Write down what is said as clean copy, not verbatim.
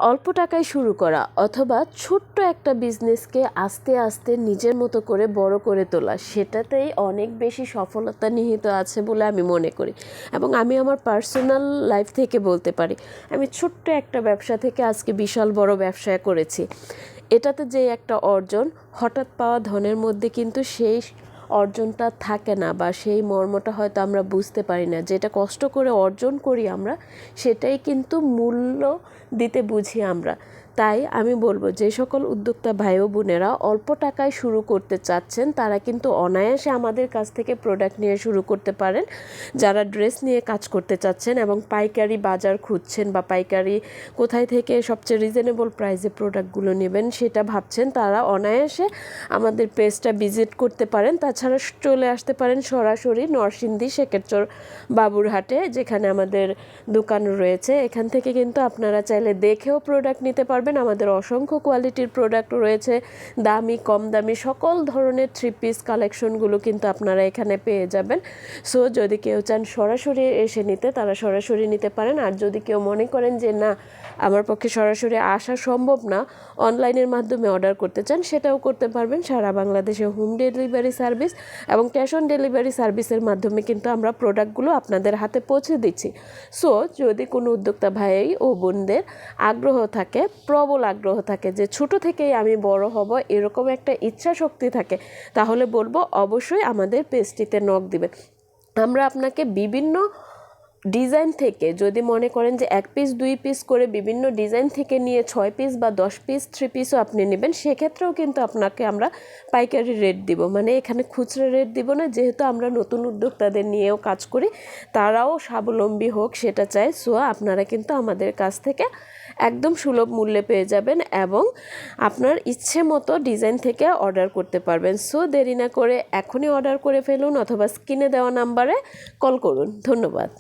অল্প টাকায় শুরু করা অথবা ছোট্ট একটা বিজনেসকে আস্তে আস্তে নিজের মতো করে বড় করে তোলা, সেটাতেই অনেক বেশি সফলতা নিহিত আছে বলে আমি মনে করি। এবং আমি আমার পার্সোনাল লাইফ থেকে বলতে পারি, আমি ছোট্ট একটা ব্যবসা থেকে আজকে বিশাল বড় ব্যবসা করেছি। এটাতে যে একটা অর্জন, হঠাৎ পাওয়া ধনের মধ্যে কিন্তু সেই অর্জনটা থাকে না, বা সেই মর্মটা হয়তো আমরা বুঝতে পারি না। যেটা কষ্ট করে অর্জন করি আমরা, সেটাই কিন্তু মূল্য দিতে বুঝি আমরা। তাই আমি বলবো, যে সকল উদ্যোক্তা ভাই ও বোনেরা অল্প টাকায় শুরু করতে চাচ্ছেন, তারা কিন্তু অনায়াসে আমাদের কাছ থেকে প্রোডাক্ট নিয়ে শুরু করতে পারেন। যারা ড্রেস নিয়ে কাজ করতে চাচ্ছেন এবং পাইকারি বাজার খুঁজছেন, বা পাইকারি কোথায় থেকে সবচেয়ে রিজনেবল প্রাইসে প্রোডাক্টগুলো নেবেন সেটা ভাবছেন, তারা অনায়াসে আমাদের পেজটা ভিজিট করতে পারেন। তাছাড়া চলে আসতে পারেন সরাসরি নরসিংদী শেখেরচর বাবুরহাটে, যেখানে আমাদের দোকান রয়েছে। এখান থেকে কিন্তু আপনারা চাইলে দেখেও প্রোডাক্ট নিতে পারবেন। আমাদের অসংখ্য কোয়ালিটির প্রোডাক্ট রয়েছে, দামি কম দামি সকল ধরনের থ্রি পিস কালেকশনগুলো কিন্তু আপনারা এখানে পেয়ে যাবেন। সো যদি কেউ চান সরাসরি এসে নিতে, তারা সরাসরি নিতে পারেন। আর যদি কেউ মনে করেন যে না, আমার পক্ষে সরাসরি আসা সম্ভব না, অনলাইনের মাধ্যমে অর্ডার করতে চান, সেটাও করতে পারবেন। সারা বাংলাদেশে হোম ডেলিভারি সার্ভিস এবং ক্যাশ অন ডেলিভারি সার্ভিসের মাধ্যমে কিন্তু আমরা প্রোডাক্টগুলো আপনাদের হাতে পৌঁছে দিচ্ছি। সো যদি কোনো উদ্যোক্তা ভাই ও বোনদের আগ্রহ থাকে, প্রবল আগ্রহ থাকে, যে ছোট থেকেই আমি বড় হব, এরকম একটা ইচ্ছা শক্তি থাকে, তাহলে বলবো অবশ্যই আমাদের পেজটিতে নক দিবেন। আমরা আপনাকে বিভিন্ন ডিজাইন থেকে, যদি মনে করেন যে 1 পিস 2 পিস করে বিভিন্ন ডিজাইন থেকে নিয়ে 6 পিস বা 10 পিস 3 পিসও আপনি নেবেন, সেক্ষেত্রেও কিন্তু আপনাকে আমরা পাইকারি রেট দিব। মানে এখানে খুচরা রেট দিব না, যেহেতু আমরা নতুন উদ্যোক্তাদের নিয়েও কাজ করি, তারাও স্বাবলম্বী হোক সেটা চাই। সো আপনারা কিন্তু আমাদের কাছ থেকে একদম সুলভ মূল্যে পেয়ে যাবেন এবং আপনার ইচ্ছে মতো ডিজাইন থেকে অর্ডার করতে পারবেন। সো দেরি না করে এখনই অর্ডার করে ফেলুন, অথবা স্ক্রিনে দেওয়া নাম্বারে কল করুন। ধন্যবাদ।